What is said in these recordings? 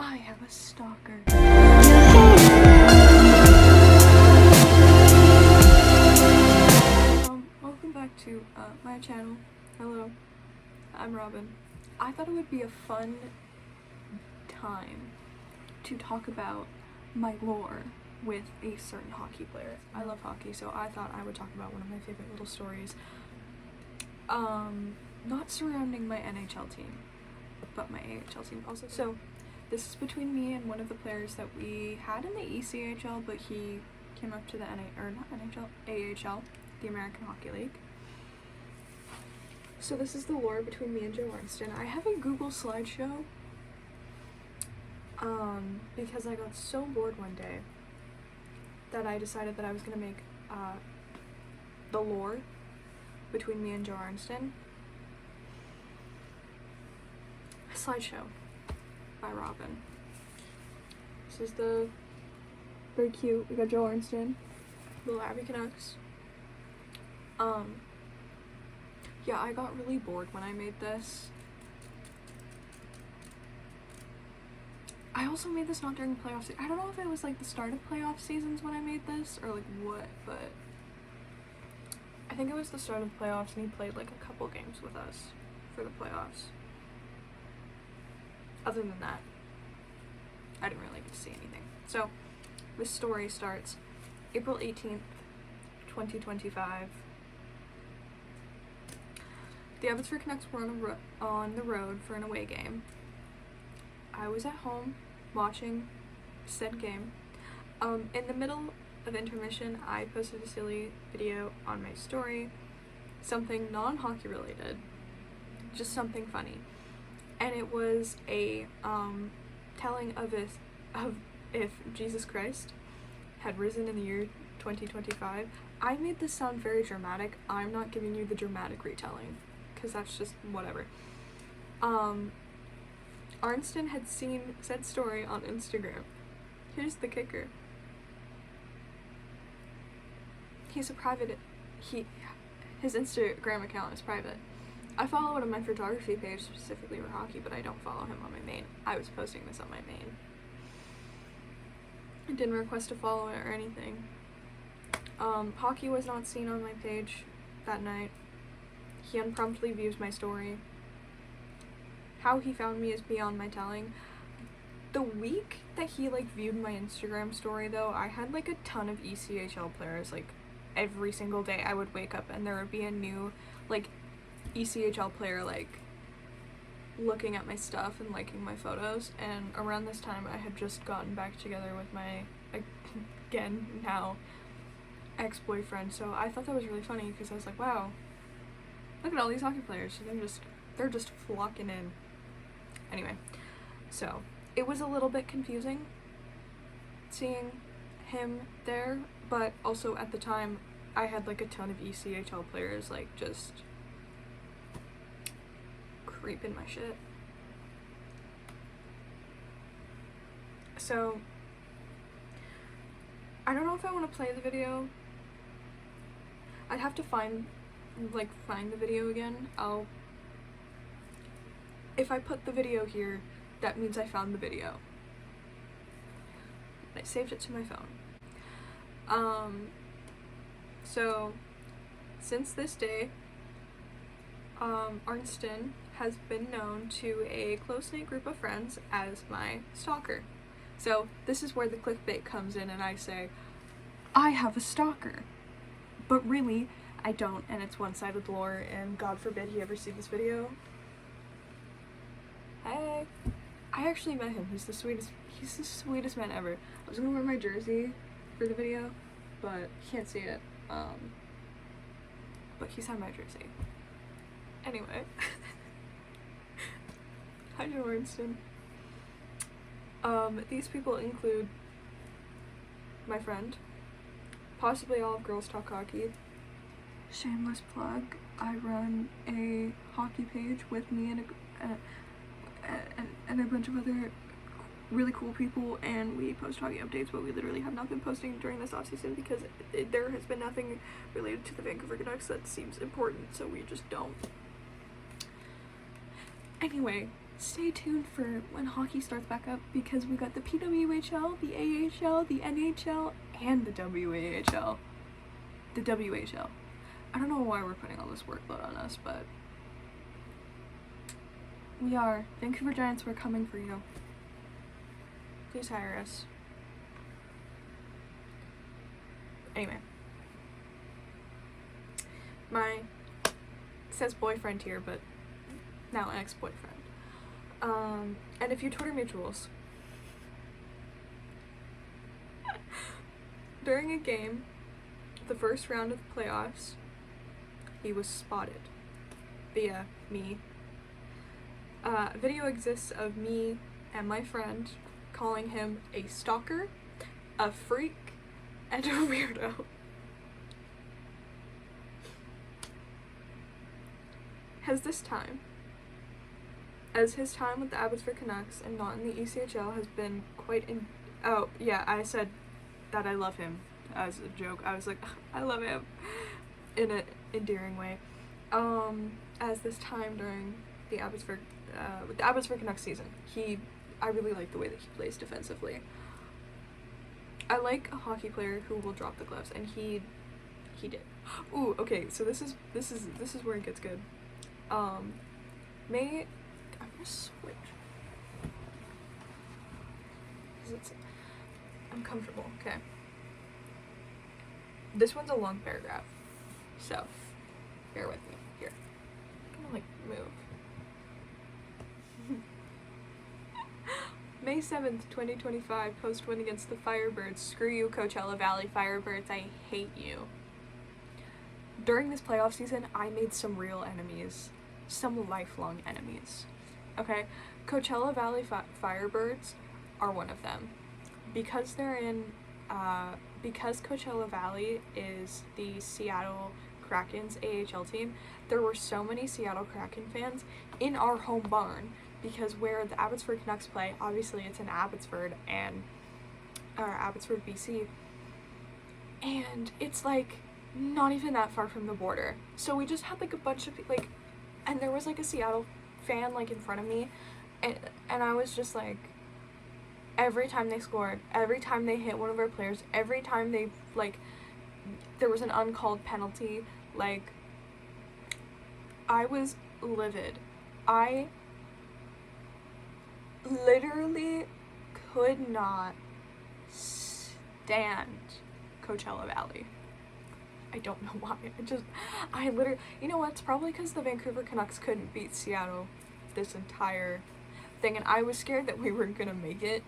I have a stalker. Welcome back to my channel. Hello, I'm Robin. I thought it would be a fun time to talk about my lore with a certain hockey player. I love hockey, so I thought I would talk about one of my favorite little stories. Not surrounding my NHL team, but my AHL team also. So this is between me and one of the players that we had in the ECHL, but he came up to the AHL, the American Hockey League. So this is the lore between me and Joe Arnsten. I have a Google slideshow because I got so bored one day that I decided that I was gonna make the lore between me and Joe Arnsten a slideshow by Robin. This is the very cute. We got Joe Arnsten, little Abby Canucks. Yeah, I got really bored when I made this. I also made this not during playoff season. I don't know if it was like the start of playoff seasons when I made this or like what, but I think it was the start of playoffs and he played like a couple games with us for the playoffs. Other than that, I didn't really get to see anything. So this story starts April 18th, 2025. The Abbotsford Canucks were on the road for an away game. I was at home watching said game. In the middle of intermission, I posted a silly video on my story, something non-hockey related, just something funny, and it was a telling of if Jesus Christ had risen in the year 2025. I made this sound very dramatic. I'm not giving you the dramatic retelling because that's just whatever. Arnsten had seen said story on Instagram. Here's the kicker. He's a private, his Instagram account is private. I follow it on my photography page specifically for hockey, but I don't follow him on my main. I was posting this on my main. I didn't request to follow it or anything. Hockey was not seen on my page that night. He unpromptly views my story. How he found me is beyond my telling. The week that he viewed my Instagram story though, I had a ton of ECHL players. Every single day I would wake up and there would be a new ECHL player looking at my stuff and liking my photos. And around this time I had just gotten back together with my again now ex-boyfriend, so I thought that was really funny because I was like, wow, look at all these hockey players, they're just flocking in. Anyway, so it was a little bit confusing seeing him there, but also at the time I had a ton of ECHL players just creeping my shit. So I don't know if I want to play the video. I'd have to find the video again. If I put the video here, that means I found the video. I saved it to my phone. So since this day, Arnsten has been known to a close-knit group of friends as my stalker. So this is where the clickbait comes in and I say, I have a stalker. But really, I don't, and it's one-sided lore, and God forbid he ever see this video. Hey! I actually met him. He's the sweetest man ever. I was gonna wear my jersey for the video, but you can't see it. But he's on my jersey. Anyway. Hi, Joe Arnsten. These people include my friend, possibly all of Girls Talk Hockey. Shameless plug, I run a hockey page with me and a bunch of other really cool people, and we post hockey updates, but we literally have not been posting during this offseason because there has been nothing related to the Vancouver Canucks that seems important, so we just don't. Anyway, stay tuned for when hockey starts back up, because we got the PWHL, the AHL, the NHL, and the WAHL. The WHL. I don't know why we're putting all this workload on us, but we are. Vancouver Giants, we're coming for you. Please hire us. Anyway. My, it says boyfriend here, but now ex-boyfriend. And a few Twitter mutuals. During a game, the first round of the playoffs, he was spotted via me. Video exists of me and my friend calling him a stalker, a freak, and a weirdo. As his time with the Abbotsford Canucks and not in the ECHL has been quite oh, yeah, I said that I love him as a joke. I was like, I love him in an endearing way. As this time during the Abbotsford, with the Abbotsford Canucks season, I really like the way that he plays defensively. I like a hockey player who will drop the gloves, and he did. Ooh, okay, so this is where it gets good. I'm gonna switch. I'm comfortable, okay. This one's a long paragraph, so bear with me. Here. I'm gonna, move. May 7th, 2025, post-win against the Firebirds. Screw you, Coachella Valley Firebirds, I hate you. During this playoff season, I made some real enemies. Some lifelong enemies. Okay? Coachella Valley Firebirds are one of them. Because they're in, because Coachella Valley is the Seattle Kraken's AHL team, there were so many Seattle Kraken fans in our home barn, because where the Abbotsford Canucks play, obviously it's in Abbotsford, Abbotsford, BC, and it's, not even that far from the border. So we just had, a bunch of, and there was, a Seattle fan, in front of me, and I was just, every time they scored, every time they hit one of our players, every time they, there was an uncalled penalty, I was livid. I literally could not stand Coachella Valley. I don't know why. You know what? It's probably because the Vancouver Canucks couldn't beat Seattle this entire thing, and I was scared that we weren't gonna make it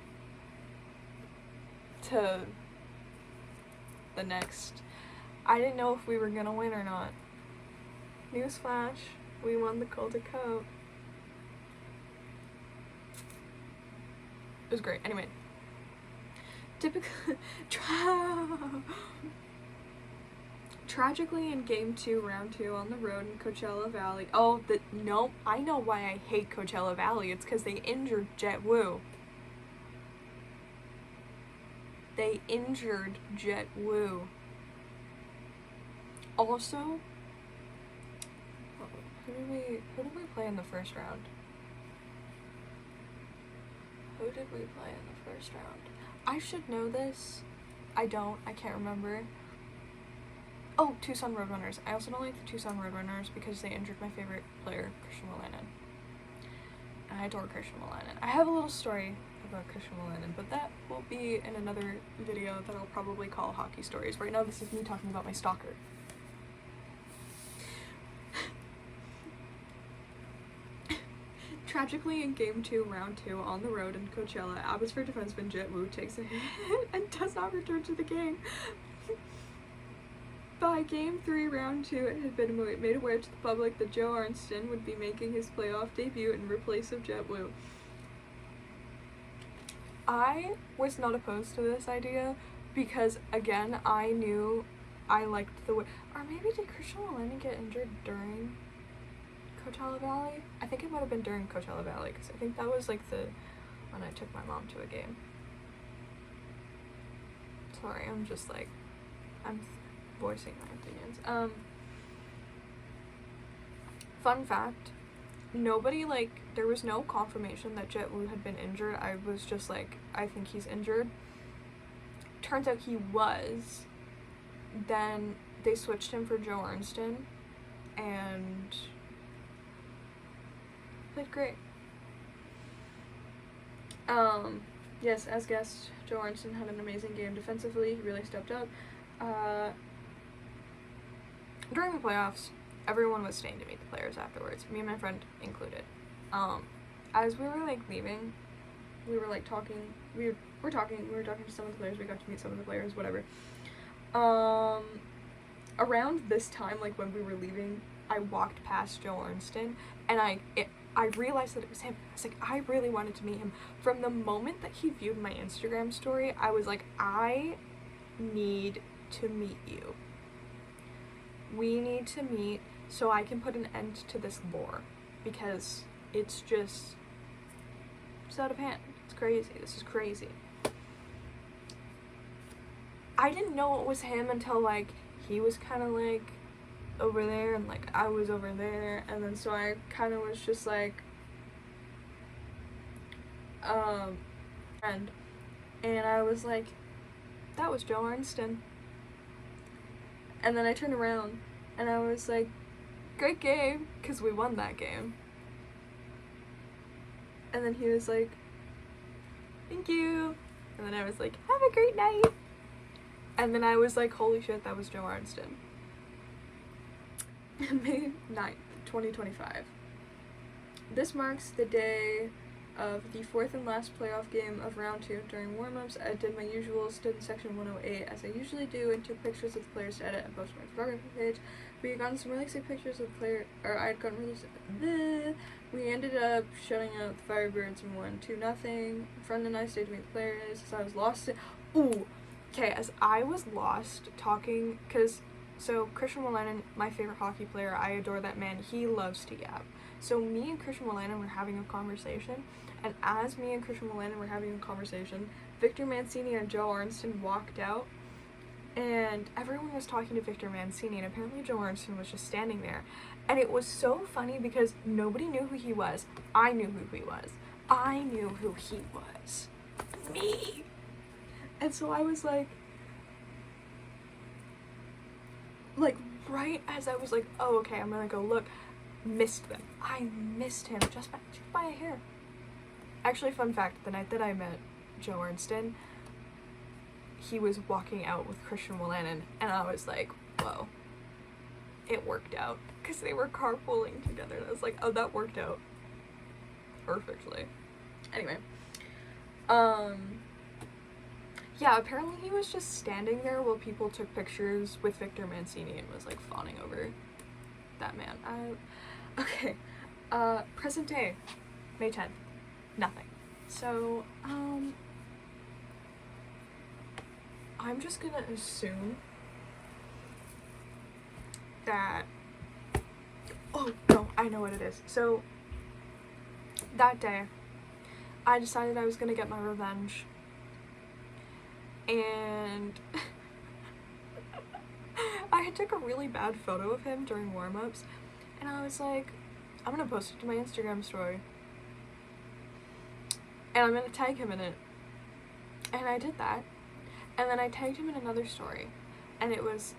to the next. I didn't know if we were gonna win or not. Newsflash, we won the Calder Cup. It was great. Anyway. Tragically, in Game 2, Round 2, on the road in Coachella Valley. No, I know why I hate Coachella Valley. It's because they injured Jet Wu. They injured Jet Wu. Also, who did we play in the first round? Who did we play in the first round? I should know this. I don't. I can't remember. Oh, Tucson Roadrunners. I also don't like the Tucson Roadrunners because they injured my favorite player, Christian Wolanin. And I adore Christian Wolanin. I have a little story about Christian Wolanin, but that will be in another video that I'll probably call Hockey Stories. Right now, this is me talking about my stalker. Tragically, in Game 2, Round 2, on the road in Coachella, Abbotsford defenseman Jet Wu takes a hit and does not return to the game. By Game 3, Round 2, it had been made aware to the public that Joe Arnsten would be making his playoff debut in replace of Jet Wu. I was not opposed to this idea because, again, I knew I liked the way. Or maybe did Christian Wolanin get injured during Coachella Valley? I think it might have been during Coachella Valley because I think that was when I took my mom to a game. Sorry, I'm just I'm voicing my opinions. Fun fact, nobody there was no confirmation that Jet Wu had been injured. I was just like, I think he's injured. Turns out he was. Then they switched him for Joe Arnsten, and played great. Yes, as guessed, Joe Arnsten had an amazing game defensively. He really stepped up. During the playoffs, everyone was staying to meet the players afterwards, me and my friend included. As we were like leaving, we were like talking. We were talking to some of the players. We got to meet some of the players, whatever. Around this time, like when we were leaving, I walked past Joe Arnsten, and I realized that it was him. I was like, I really wanted to meet him. From the moment that he viewed my Instagram story, I was like, I need to meet you. We need to meet so I can put an end to this lore, because it's out of hand. It's crazy. This is crazy. I didn't know it was him until like he was kind of like over there and like I was over there, and then so I kind of was just like and I was like, that was Joe Arnsten. And then I turned around and I was like, great game, because we won that game. And then he was like, thank you. And then I was like, have a great night. And then I was like, holy shit, that was Joe Arnsten. May 9th, 2025. This marks the day of the fourth and last playoff game of round 2. During warm-ups, I did my usual, stood in section 108 as I usually do, and took pictures of the players to edit and post on my photography page. We had gotten some really sick pictures of the player, or I had gotten really sick. We ended up shutting out the Firebirds and won 2-0. A friend and I stayed to meet the players as I was lost. As I was lost talking, so Christian Wolanin, my favorite hockey player, I adore that man. He loves to yap. So me and Christian Wolanin were having a conversation, and as me and Christian Wolanin were having a conversation, Victor Mancini and Joe Arnsten walked out, and everyone was talking to Victor Mancini, and apparently Joe Arnsten was just standing there. And it was so funny because nobody knew who he was. I knew who he was. I knew who he was. Me! And so I was like right as I was like, oh, okay, I'm gonna go look, missed them. I missed him just by a hair. Actually, fun fact, the night that I met Joe Arnsten, he was walking out with Christian Wolanin, and I was like, whoa, it worked out, because they were carpooling together, and I was like, oh, that worked out perfectly. Anyway, yeah, apparently he was just standing there while people took pictures with Victor Mancini and was like fawning over that man. Okay. Present day, May 10th. Nothing. So, I'm just gonna assume that, oh, no, I know what it is. So, that day, I decided I was gonna get my revenge. And I took a really bad photo of him during warm-ups, and I was like, I'm gonna post it to my Instagram story, and I'm gonna tag him in it. And I did that, and then I tagged him in another story, and it was,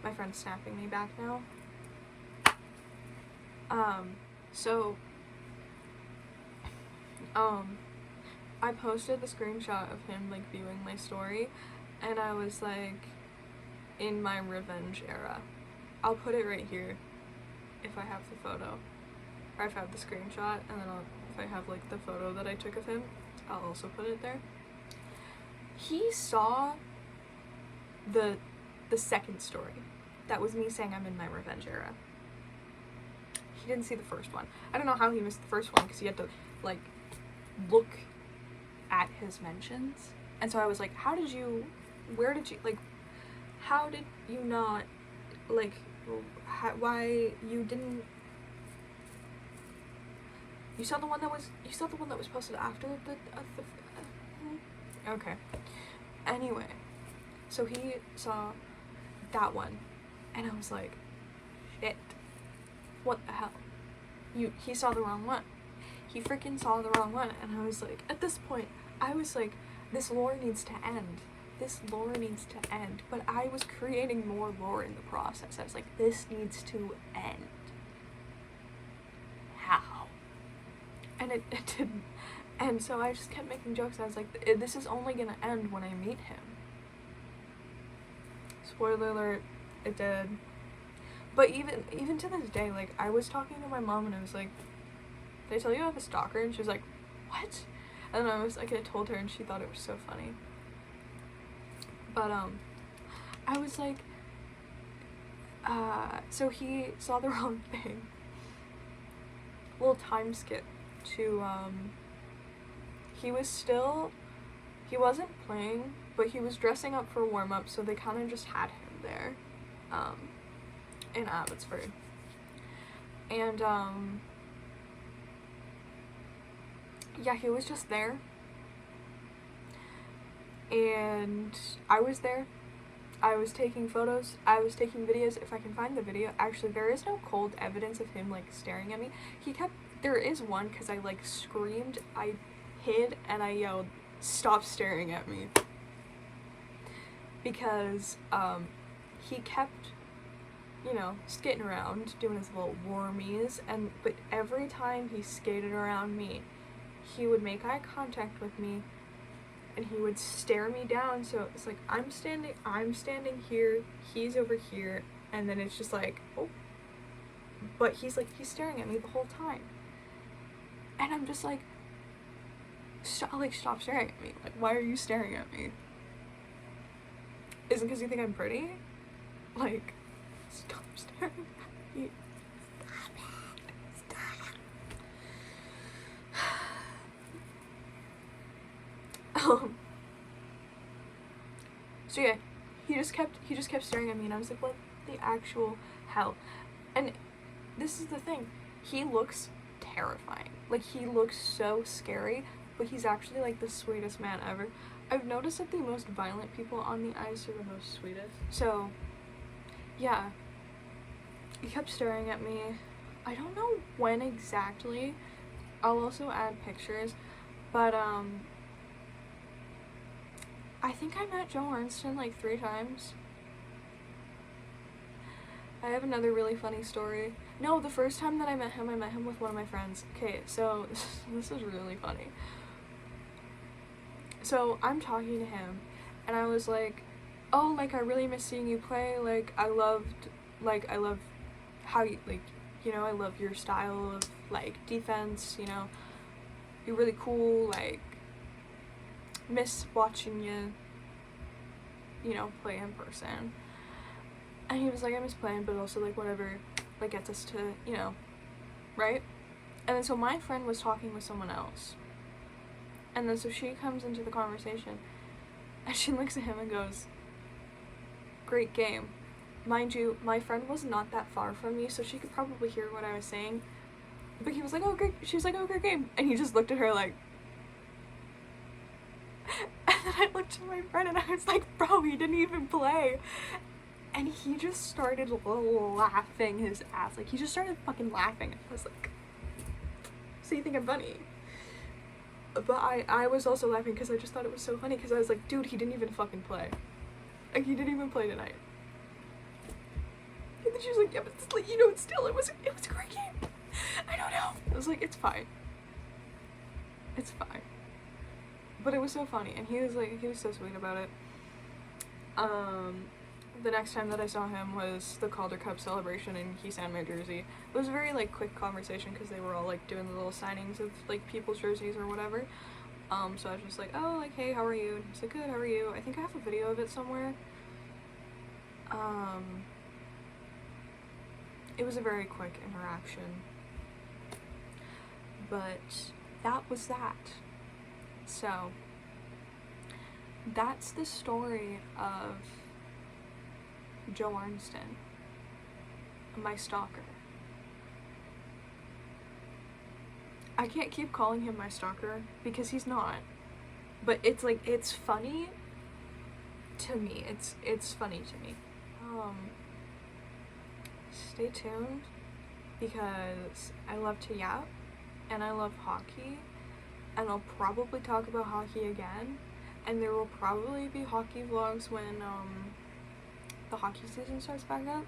my friend's snapping me back now. I posted the screenshot of him, like, viewing my story, and I was like, in my revenge era. I'll put it right here, if I have the photo, or if I have the screenshot, and then if I have, like, the photo that I took of him, I'll also put it there. He saw the second story. That was me saying I'm in my revenge era. He didn't see the first one. I don't know how he missed the first one, because he had to, like, look at his mentions. And so I was like, where did you not, like, why you didn't, you saw the one that was posted after okay. Anyway, so he saw that one, and I was like, shit, what the hell? he saw the wrong one. He freaking saw the wrong one. And I was like, at this point, I was like, this lore needs to end. This lore needs to end. But I was creating more lore in the process. I was like, this needs to end. How? And it didn't. And so I just kept making jokes. I was like, this is only gonna end when I meet him. Spoiler alert, it did. But even to this day, like, I was talking to my mom and I was like, did I tell you I have a stalker? And she was like, what? And I was like, I told her and she thought it was so funny. But, I was like, so he saw the wrong thing. Little time skip to, he wasn't playing, but he was dressing up for warm-up, so they kind of just had him there, in Abbotsford. And, yeah, he was just there. And I was there. I was taking photos. I was taking videos. If I can find the video. Actually, there is no cold evidence of him, like, staring at me. There is one, because I, like, screamed. I hid, and I yelled, stop staring at me. Because, he kept, you know, skating around, doing his little wormies, but every time he skated around me, he would make eye contact with me, and he would stare me down. So it's like, I'm standing here, he's over here, and then it's just like, oh, but he's staring at me the whole time, and I'm just like, stop staring at me. Like, why are you staring at me? Is it because you think I'm pretty? Like, stop staring at me. So yeah, he just kept staring at me, and I was like, what the actual hell? And this is the thing, he looks terrifying. Like, he looks so scary, but he's actually, like, the sweetest man ever. I've noticed that the most violent people on the ice are the most sweetest. So, yeah, he kept staring at me. I don't know when exactly. I'll also add pictures, but, I think I met Joe Arnsten like 3 times. I have another really funny story. No, the first time that I met him with one of my friends. Okay, so this is really funny. So I'm talking to him, and I was like, oh, like, I really miss seeing you play. Like, I love how you, like, you know, I love your style of, like, defense, you know. You're really cool, like, miss watching you know, play in person. And he was like, I miss playing, but also, like, whatever, like, gets us to, you know, right? And then so my friend was talking with someone else. And then so she comes into the conversation, and she looks at him and goes, great game. Mind you, my friend was not that far from me, so she could probably hear what I was saying. But he was like, oh, great. She was like, oh, great game. And he just looked at her like, and then I looked at my friend and I was like, bro, he didn't even play. And he just started laughing his ass. Like, he just started fucking laughing. I was like, so you think I'm funny? But I was also laughing because I just thought it was so funny, because I was like, dude, he didn't even fucking play. Like, he didn't even play tonight. And then she was like, yeah, but it's like, you know, still, it was a great game. I don't know. I was like, it's fine. It's fine. But it was so funny, and he was so sweet about it. The next time that I saw him was the Calder Cup celebration, and he signed my jersey. It was a very, like, quick conversation, because they were all, like, doing the little signings of, like, people's jerseys or whatever. So I was just like, oh, like, hey, how are you? And he's like, good, how are you? I think I have a video of it somewhere. It was a very quick interaction. But that was that. So, that's the story of Joe Arnsten, my stalker. I can't keep calling him my stalker because he's not. But it's like, it's funny to me. It's funny to me. Stay tuned because I love to yap and I love hockey, and I'll probably talk about hockey again, and there will probably be hockey vlogs when the hockey season starts back up.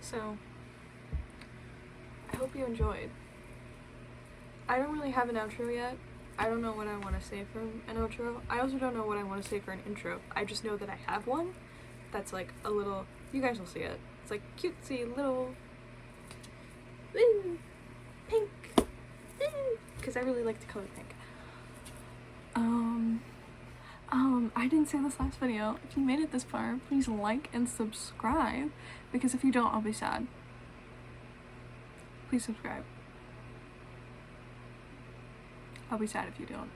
So I hope you enjoyed. I don't really have an outro yet. I don't know what I want to say for an outro. I also don't know what I want to say for an intro. I just know that I have one that's like a little, you guys will see it. It's like cutesy little pink, because I really like the color pink. I didn't say this last video. If you made it this far, please like and subscribe, because if you don't, I'll be sad. Please subscribe. I'll be sad if you don't.